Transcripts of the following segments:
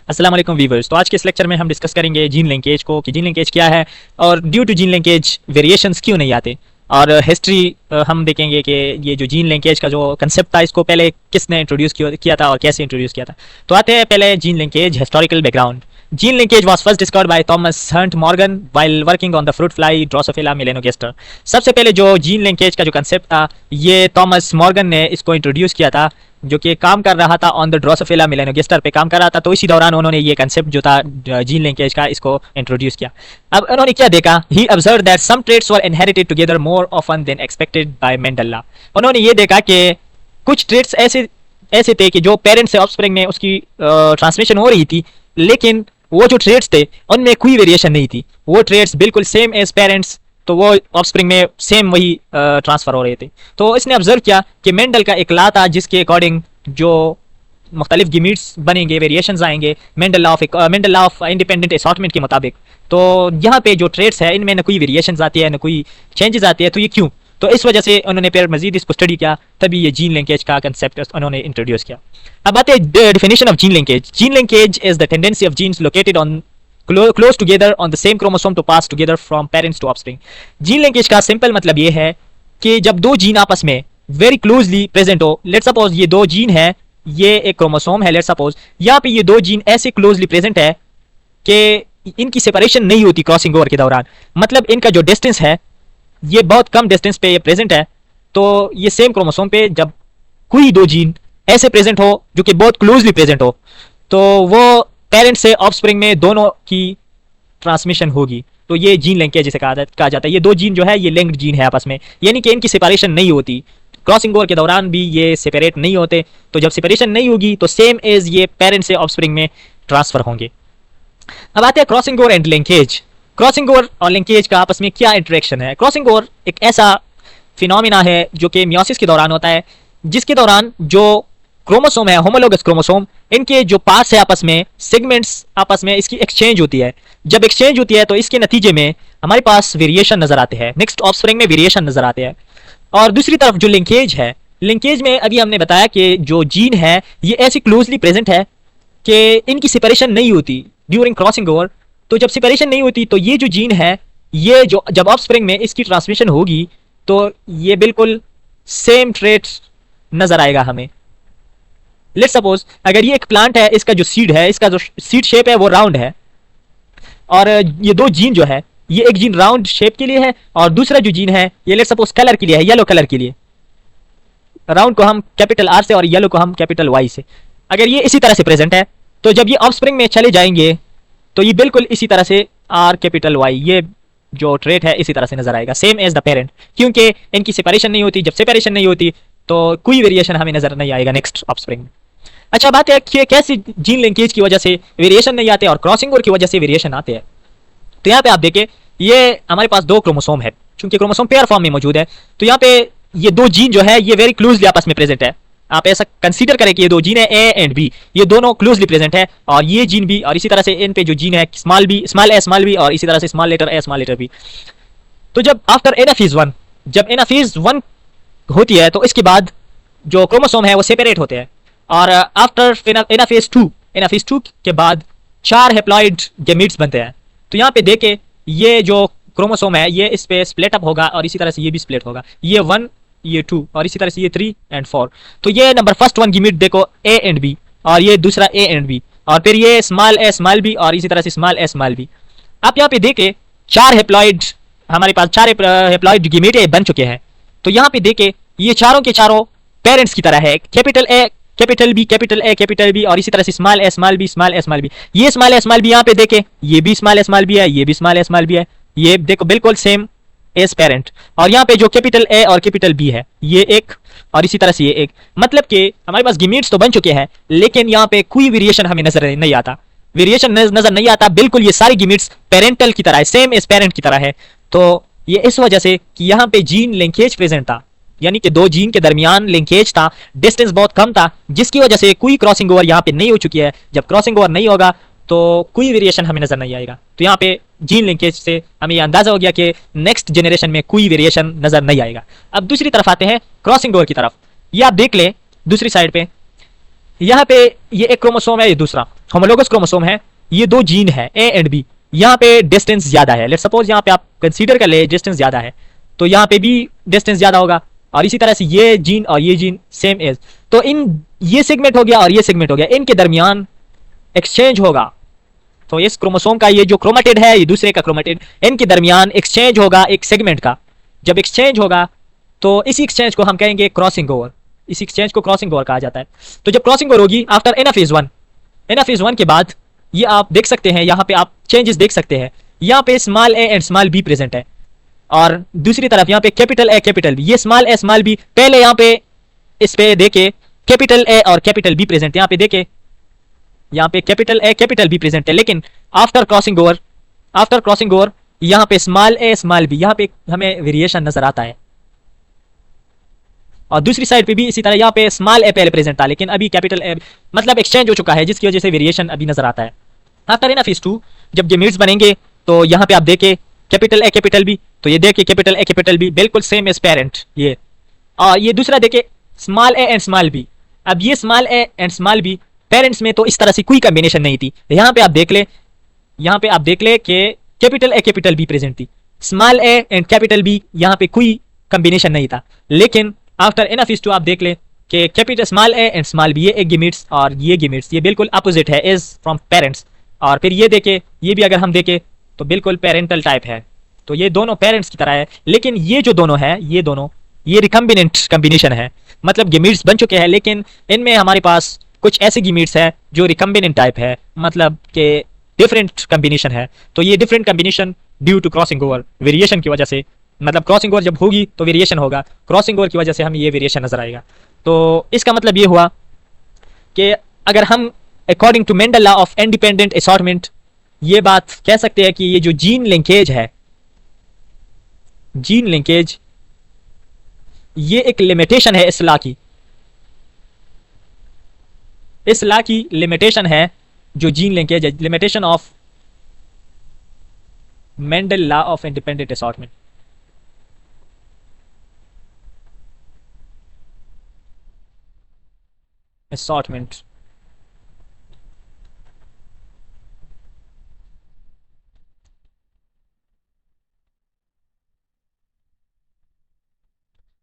अस्सलाम वालेकुम वीवर्स। तो आज के इस लेक्चर में हम डिस्कस करेंगे जीन लिंकेज को कि जीन लिंकेज क्या है और due to gene linkage variations क्यों नहीं आते, और हिस्ट्री हम देखेंगे कि ये जो जीन लिंकेज का जो कंसेप्ट था इसको पहले किसने इंट्रोड्यूस किया था और कैसे इंट्रोड्यूस किया था। तो आते हैं पहले gene linkage historical background. Gene linkage was first discovered by Thomas Hunt Morgan while working on the fruit fly Drosophila melanogaster। सबसे पहले जो जीन लिंकेज का जो कंसेप्ट था ये थॉमस मॉर्गन ने इसको इंट्रोड्यूस किया था, जो कि काम कर रहा था ऑन द ड्रोसोफिला मेलानोगास्टर पे काम कर रहा था। तो इसी दौरान उन्होंने ये कंसेप्ट जो था जीन लिंकेज का इसको इंट्रोड्यूस किया। अब उन्होंने क्या देखा, he observed that some traits were inherited together more often than expected by Mendel. उन्होंने ये देखा कि कुछ ट्रेट्स ऐसे थे कि जो पेरेंट्स से ऑफस्प्रिंग में उसकी ट्रांसमिशन हो रही थी, लेकिन वो जो ट्रेड्स थे उनमें कोई वेरिएशन नहीं थी। वो ट्रेड्स बिल्कुल सेम एज पेरेंट्स, तो वो ऑफस्प्रिंग में सेम वही ट्रांसफर हो रहे थे। तो इसने ऑब्जर्व किया कि मेंडल का एक लॉ था जिसके अकॉर्डिंग जो मुख्तलिफ गिमिट्स बनेंगे, वेरिएशंस आएंगे Mendel law of independent assortment के मुताबिक। तो यहाँ पे जो ट्रेड्स है इनमें न कोई वेरिएशंस आती है न कोई चेंजेस आती है। तो ये क्यों? तो इस वजह से उन्होंने फिर मजीद इसको स्टडी किया, तभी ये जीन लिंकेज का कंसेप्ट उन्होंने इंट्रोड्यूस किया। अब आते हैं definition of gene linkage. Gene linkage is the tendency of genes located on close together on the same chromosome to pass together from parents to offspring। Gene linkage का simple मतलब ये है कि जब दो जीन आपस में वेरी क्लोजली प्रेजेंट हो, लेट्स सपोज ये दो जीन है, ये एक क्रोमोसोम है, लेट्स सपोज यहाँ पे ये दो जीन ऐसे क्लोजली प्रेजेंट है कि इनकी सेपरेशन नहीं होती क्रॉसिंग ओवर के दौरान। मतलब इनका जो डिस्टेंस है ये बहुत कम डिस्टेंस पे ये प्रेजेंट है। तो ये सेम क्रोमोसोम पे जब कोई दो जीन ऐसे प्रेजेंट हो जो कि बहुत क्लोजली प्रेजेंट हो, तो वो पेरेंट्स से ऑफस्प्रिंग में दोनों की ट्रांसमिशन होगी। तो ये जीन लिंकेज जिसे कहा जाता है। ये दो जीन जो है ये लिंक्ड जीन है आपस में, यानी कि इनकी सेपरेशन नहीं होती। क्रॉसिंग ओवर के दौरान भी ये सेपरेट नहीं होते। तो जब सेपरेशन नहीं होगी तो सेम एज ये पेरेंट्स से ऑफस्प्रिंग में ट्रांसफर होंगे। अब आते हैं crossing over and linkage. Crossing over और लिंकेज का आपस में क्या इंटरेक्शन है? क्रॉसिंग ओवर एक ऐसा फिनोमिना है जो कि मियोसिस के दौरान होता है, जिसके दौरान जो क्रोमोसोम है, होमोलोगस क्रोमोसोम, इनके जो पार्ट्स है आपस में, सेगमेंट्स आपस में इसकी एक्सचेंज होती है। जब एक्सचेंज होती है तो इसके नतीजे में हमारे पास वेरिएशन नजर आते हैं, नेक्स्ट ऑफस्प्रिंग में वेरिएशन नजर आते हैं। और दूसरी तरफ जो लिंकेज है, लिंकेज में अभी हमने बताया कि जो जीन है ये ऐसी क्लोजली प्रेजेंट है कि इनकी सेपरेशन नहीं होती ड्यूरिंग क्रॉसिंग ओवर। तो जब सेपरेशन नहीं होती तो ये जो जीन है ये जो जब ऑफस्प्रिंग में इसकी ट्रांसमिशन होगी तो ये बिल्कुल सेम ट्रेट्स नजर आएगा हमें। लेट्स सपोज अगर ये एक प्लांट है, इसका जो सीड है, इसका जो सीड शेप है वो राउंड है, और ये दो जीन जो है ये एक जीन राउंड शेप के लिए है और दूसरा जो जीन है ये लेट्स सपोज कलर के लिए है, येलो कलर के लिए। राउंड को हम कैपिटल आर से और येलो को हम कैपिटल वाई से। अगर ये इसी तरह से प्रेजेंट है तो जब ये ऑफस्प्रिंग में चले जाएंगे तो ये बिल्कुल इसी तरह से आर कैपिटल वाई, ये जो ट्रेट है इसी तरह से नजर आएगा, सेम एज द पेरेंट, क्योंकि इनकी सेपरेशन नहीं होती। जब सेपरेशन नहीं होती तो कोई वेरिएशन हमें नजर नहीं आएगा नेक्स्ट ऑफस्प्रिंग में। अच्छा, बात है कि कैसे जीन लिंकेज की वजह से वेरिएशन नहीं आते और क्रॉसिंग ओवर की वजह से वेरिएशन आते हैं। तो यहाँ पे आप देखें, ये हमारे पास दो क्रोमोसोम है, क्योंकि क्रोमोसोम पेयर फॉर्म में मौजूद है। तो यहाँ पे ये दो जीन जो है ये वेरी क्लोजली आपस में प्रेजेंट है। आप ऐसा कंसीडर करें कि ये दो जीन है ए एंड बी, ये दोनों क्लोजली प्रेजेंट है, और ये जीन भी, और इसी तरह से इन पे जो जीन है small B, small A small B, और इसी तरह से small letter A small letter B. तो जब आफ्टर एनाफेज 1, जब एनाफेज 1 होती है तो इसके बाद जो क्रोमोसोम है वो सेपरेट होते हैं, और आफ्टर एनाफेज 2 के बाद 4 हेप्लॉइड गैमीट्स बनते हैं। तो यहाँ पे देखे ये जो क्रोमोसोम है ये इस पे स्प्लिट अप होगा, और इसी तरह से ये भी स्प्लिट होगा, ये 1, ये 2, और इसी तरह से ये 3 एंड 4। तो ये नंबर फर्स्ट 1 गैमीट देखो ए एंड बी, और ये दूसरा ए एंड बी, और फिर ये स्मॉल ए स्मॉल बी, और इसी तरह से स्मॉल ए स्मॉल बी। आप यहाँ पे देखे 4 हेप्लॉइड, हमारे पास 4 हेप्लॉइड गैमीट बन चुके हैं। तो यहाँ पे देखे ये चारों के चारों पेरेंट्स की तरह है, capital A capital B, capital A capital B, और इसी तरह से small A small B, small A small B. ये स्मॉल ए स्मॉल बी यहाँ पे देखे ये भी स्मॉल ए स्मॉल बी है, ये भी स्मॉल ए स्मॉल बी है, ये देखो बिल्कुल सेम एज पेरेंट। और यहाँ पे जो कैपिटल ए और कैपिटल बी है ये एक, और इसी तरह से ये एक। मतलब कि हमारे पास गैमीट्स तो बन चुके हैं, लेकिन यहाँ पे कोई वेरिएशन हमें नजर नहीं आता, वेरिएशन नजर नहीं आता, बिल्कुल ये सारी गैमीट्स पेरेंटल की तरह है, सेम एज पेरेंट की तरह है। तो ये इस वजह से कि यहाँ पे जीन लिंकेज प्रेजेंट था, यानी कि दो जीन के दरमियान लिंकेज था, डिस्टेंस बहुत कम था, जिसकी वजह से कोई क्रॉसिंग ओवर यहाँ पे नहीं हो चुकी है। जब क्रॉसिंग ओवर नहीं होगा तो कोई वेरिएशन हमें नजर नहीं आएगा। तो यहाँ पे जीन लिंकेज से हमें यह अंदाजा हो गया कि नेक्स्ट जनरेशन में कोई वेरिएशन नजर नहीं आएगा। अब दूसरी तरफ आते हैं क्रॉसिंग ओवर की तरफ। ये आप देख ले दूसरी साइड पे, यहाँ पे ये एक क्रोमोसोम है, ये दूसरा, होमोलोगस क्रोमोसोम है, ये दो जीन है ए एंड बी, यहाँ पे डिस्टेंस ज्यादा है, लेट्स सपोज यहाँ पे आप कंसीडर कर ले डिस्टेंस ज्यादा है, तो यहाँ पे भी डिस्टेंस ज्यादा होगा, और इसी तरह से ये जीन और ये जीन सेम एज, तो इन ये सेगमेंट हो गया और ये सेगमेंट हो गया, इनके दरमियान एक्सचेंज होगा। तो इस क्रोमोसोम का ये जो क्रोमेटिड है, ये दूसरे का क्रोमेटिड, इनके दरमियान एक्सचेंज होगा एक सेगमेंट का। जब एक्सचेंज होगा तो इसी एक्सचेंज को हम कहेंगे क्रॉसिंग ओवर, इसी एक्सचेंज को क्रॉसिंग ओवर कहा जाता है। तो जब क्रॉसिंग ओवर होगी आफ्टर एनाफेज 1, एनाफेज 1 के बाद ये आप देख सकते हैं, यहाँ पे आप चेंजेस देख सकते हैं, यहाँ पे small A and small be present है, और दूसरी तरफ यहाँ पे कैपिटल ए कैपिटल बी, ये स्मॉल ए स्मॉल बी पहले यहाँ पे इस पे देखे कैपिटल ए और कैपिटल बी प्रेजेंट, यहाँ पे देखे यहाँ पे capital A capital B present है, लेकिन आफ्टर क्रॉसिंग ओवर यहाँ पे स्मॉल ए स्मॉल बी, यहाँ पे हमें वेरिएशन नजर आता है, और दूसरी साइड पे भी इसी तरह यहाँ पे स्मॉल ए पहले प्रेजेंट था, लेकिन अभी कैपिटल ए मतलब एक्सचेंज हो चुका है, जिसकी वजह से वेरिएशन अभी नजर आता है। आफ्टर एनाफेज 2 जब गेमीट्स बनेंगे तो यहाँ पे आप देखे कैपिटल ए कैपिटल बी, तो ये देखे कैपिटल ए कैपिटल बी बिल्कुल सेम एज पेरेंट ये, और ये दूसरा देखे small A and small B, अब ये small A and small B parents में तो इस तरह से कोई कॉम्बिनेशन नहीं थी, यहाँ पे आप देख ले कि capital A capital B present थी, small A and capital B यहाँ पे कोई कॉम्बिनेशन नहीं था, लेकिन आफ्टर एनाफेज 2 आप देख ले कि capital small A and small B, ये एक गेमीट्स और ये गेमीट्स ये बिल्कुल अपोजिट है एज फ्रॉम पेरेंट्स, और फिर ये देखे ये भी अगर हम देखे तो बिल्कुल पेरेंटल टाइप है, तो ये दोनों पेरेंट्स की तरह है, लेकिन ये जो दोनों है ये रिकम्बिनेंट कॉम्बिनेशन है, मतलब गेमीट्स बन चुके हैं, लेकिन इनमें हमारे पास कुछ ऐसे गेमीट्स है जो रिकम्बिनेंट टाइप है, मतलब कि डिफरेंट कॉम्बिनेशन है। तो ये different combination due to crossing over, variation की वजह से, मतलब क्रॉसिंग ओवर जब होगी तो वेरिएशन होगा, क्रॉसिंग ओवर की वजह से हमें ये वेरिएशन नजर आएगा। तो इसका मतलब ये हुआ कि अगर हम according to Mendel law of independent assortment ये बात कह सकते हैं कि ये जो जीन लिंकेज है, जीन लिंकेज ये एक लिमिटेशन है इस लॉ की लिमिटेशन है, जो जीन लिंकेज है, limitation of Mendel law of independent assortment.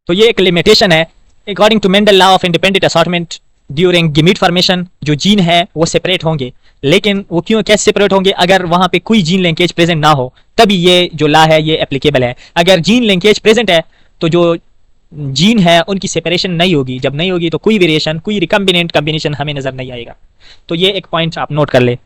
तो ये एक लिमिटेशन है according to Mendel law of independent assortment, during gamete formation जो जीन है वो सेपरेट होंगे, लेकिन वो क्यों कैसे सेपरेट होंगे, अगर वहां पे कोई जीन लिंकेज प्रेजेंट ना हो तभी ये जो लॉ है ये एप्लीकेबल है। अगर जीन लिंकेज प्रेजेंट है तो जो जीन है उनकी सेपरेशन नहीं होगी, जब नहीं होगी तो कोई वेरिएशन, कोई रिकम्बिनेंट कॉम्बिनेशन हमें नजर नहीं आएगा। तो ये एक पॉइंट आप नोट कर ले।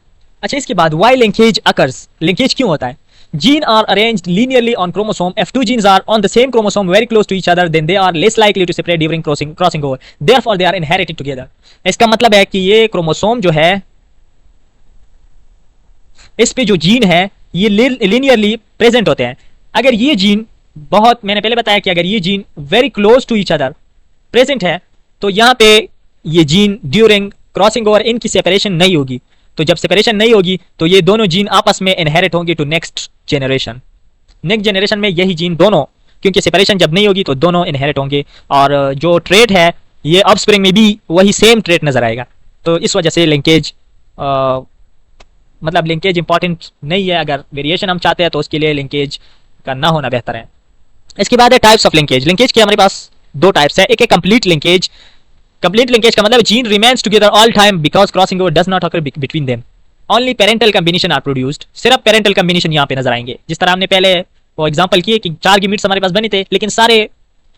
अच्छा, इसके बाद वाई लिंकेज अकर्स, लिंकेज क्यों होता है? Gene are arranged linearly on chromosome. If two genes are on the same chromosome very close to each other, then they are less likely to separate during crossing over. Therefore, they are inherited together. इसका मतलब है कि ये chromosome जो है, इस पे जो जीन है ये लिनियरली प्रेजेंट होते हैं। अगर ये जीन बहुत, मैंने पहले बताया कि अगर ये gene very close to each other present है तो यहाँ पे ये जीन ड्यूरिंग क्रॉसिंग ओवर इनकी सेपरेशन नहीं होगी। तो जब सेपरेशन नहीं होगी तो ये दोनों जीन आपस में इनहेरिट होंगे to next generation. Next generation में यही जीन दोनों, क्योंकि सेपरेशन जब नहीं होगी तो दोनों इनहेरिट होंगे, और जो ट्रेट है ये ऑफस्प्रिंग में भी वही सेम ट्रेट नजर आएगा। तो इस वजह से लिंकेज मतलब लिंकेज इंपॉर्टेंट नहीं है। अगर वेरिएशन हम चाहते हैं तो उसके लिए लिंकेज का ना होना बेहतर है। इसके बाद है टाइप्स ऑफ लिंकेज। लिंकेज के हमारे पास दो टाइप्स है। एक है कंप्लीट लिंकेज। कंप्लीट लिंकेज का मतलब gene remains together all time because crossing over does not occur between them, only parental combination are produced. सिर्फ पेरेंटल कॉम्बिनेशन यहाँ पे नजर आएंगे। जिस तरह हमने पहले वो एग्जांपल किए कि 4 गेमीट्स हमारे पास बने थे लेकिन सारे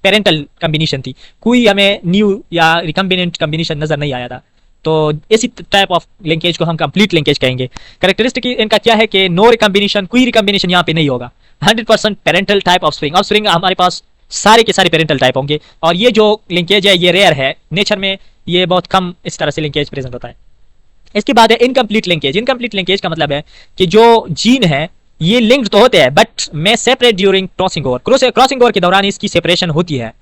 पेरेंटल कॉम्बिनेशन थी, कोई हमें न्यू या रिकम्बिनेंट कॉम्बिनेशन नजर नहीं आया था। तो इसी टाइप ऑफ लिंकेज को हम कंप्लीट लिंकेज कहेंगे। कैरेक्टरिस्टिक इनका क्या है कि नो रिकम्बिनेशन, कोई रिकम्बिनेशन यहाँ पे नहीं होगा। 100% parental type of spring. Of spring हमारे पास सारे के सारे पेरेंटल टाइप होंगे, और ये जो लिंकेज है ये रेयर है, नेचर में ये बहुत कम इस तरह से लिंकेज प्रेजेंट होता है। इसके बाद है इनकम्प्लीट लिंकेज। इनकम्प्लीट लिंकेज का मतलब है कि जो जीन है ये लिंक्ड तो होते हैं बट में separate during crossing over. Crossing over के दौरान इसकी सेपरेशन होती है।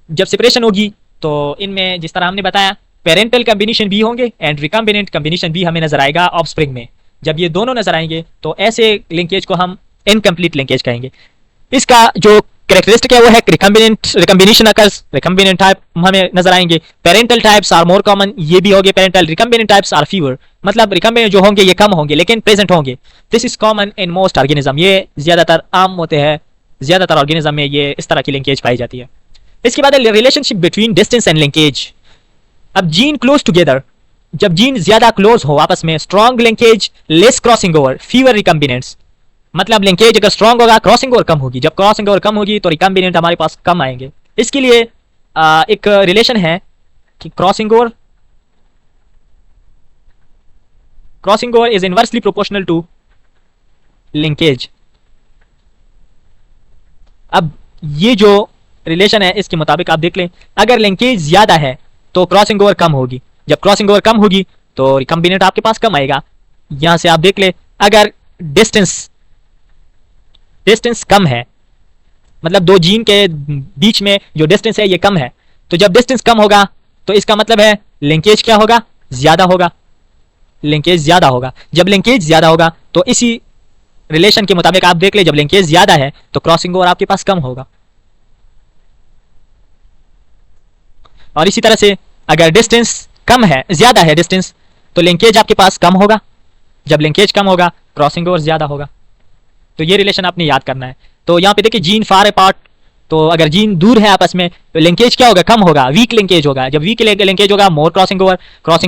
जब सेपरेशन होगी तो इनमें जिस तरह हमने बताया पेरेंटल कॉम्बिनेशन भी होंगे एंड रिकम्बिनेंट कॉम्बिनेशन भी हमें नजर आएगा ऑफस्प्रिंग में। जब ये दोनों नजर आएंगे तो ऐसे लिंकेज को हम इनकम्प्लीट लिंकेज कहेंगे। इसका जो कैरेक्टरिस्टिक है वो है रिकम्बिनेशन अकर्स, रिकम्बिनेंट टाइप हमें नजर आएंगे। Parental types are more common, ये भी हो गए parental. Recombinant types are fewer, मतलब रिकम्बिनेंट जो होंगे ये कम होंगे लेकिन प्रेजेंट होंगे। This is common in most organism, ये ज्यादातर आम होते हैं, ज्यादातर ऑर्गेनिज्म में ये इस तरह की लिंकेज पाई जाती है। इसके बाद relationship between distance and linkage. अब जीन क्लोज टुगेदर, जब जीन ज्यादा क्लोज हो आपस में, strong linkage, less crossing over, fewer recombinants. मतलब लिंकेज अगर स्ट्रॉन्ग होगा क्रॉसिंग ओवर कम होगी, जब क्रॉसिंग ओवर कम होगी तो रिकम्बिनेंट हमारे पास कम आएंगे। इसके लिए एक रिलेशन है कि crossing over is inversely proportional to linkage. अब ये जो रिलेशन है इसके मुताबिक आप देख लें, अगर लिंकेज ज्यादा है तो क्रॉसिंग ओवर कम होगी, जब क्रॉसिंग ओवर कम होगी तो रिकम्बिनेंट आपके पास कम आएगा। यहां से आप देख ले, अगर डिस्टेंस कम है, मतलब दो जीन के बीच में जो डिस्टेंस है ये कम है, तो जब डिस्टेंस कम होगा तो इसका मतलब है लिंकेज क्या होगा, ज्यादा होगा, लिंकेज ज्यादा होगा। जब लिंकेज ज्यादा होगा तो इसी रिलेशन के मुताबिक आप देख ले, जब लिंकेज ज्यादा है तो क्रॉसिंग ओवर आपके पास कम होगा। और इसी तरह से अगर डिस्टेंस कम है, ज्यादा है डिस्टेंस, तो लिंकेज आपके पास कम होगा, जब लिंकेज कम होगा क्रॉसिंग ओवर ज्यादा होगा। तो ये रिलेशन आपने याद करना है। तो यहाँ पे देखिए जीन फार अपार्ट, तो अगर जीन दूर है आपस में तो लिंकेज क्या होगा, कम होगा, वीक लिंकेज होगा। जब वीक लिंकेज होगा मोर क्रॉसिंग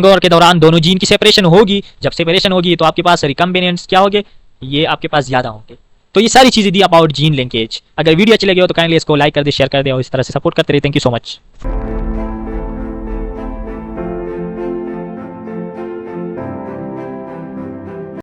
ओवर के दौरान दोनों जीन की सेपरेशन होगी, जब सेपरेशन होगी तो आपके पास रिकम्बिनेंट्स क्या होंगे, ये आपके पास ज्यादा होंगे। तो ये सारी चीजें दी अबाउट जीन लिंकेज। अगर वीडियो अच्छी लगी हो तो काइंडली इसको लाइक कर दे, शेयर कर दे और इस तरह से सपोर्ट करते रहे। Thank you so much.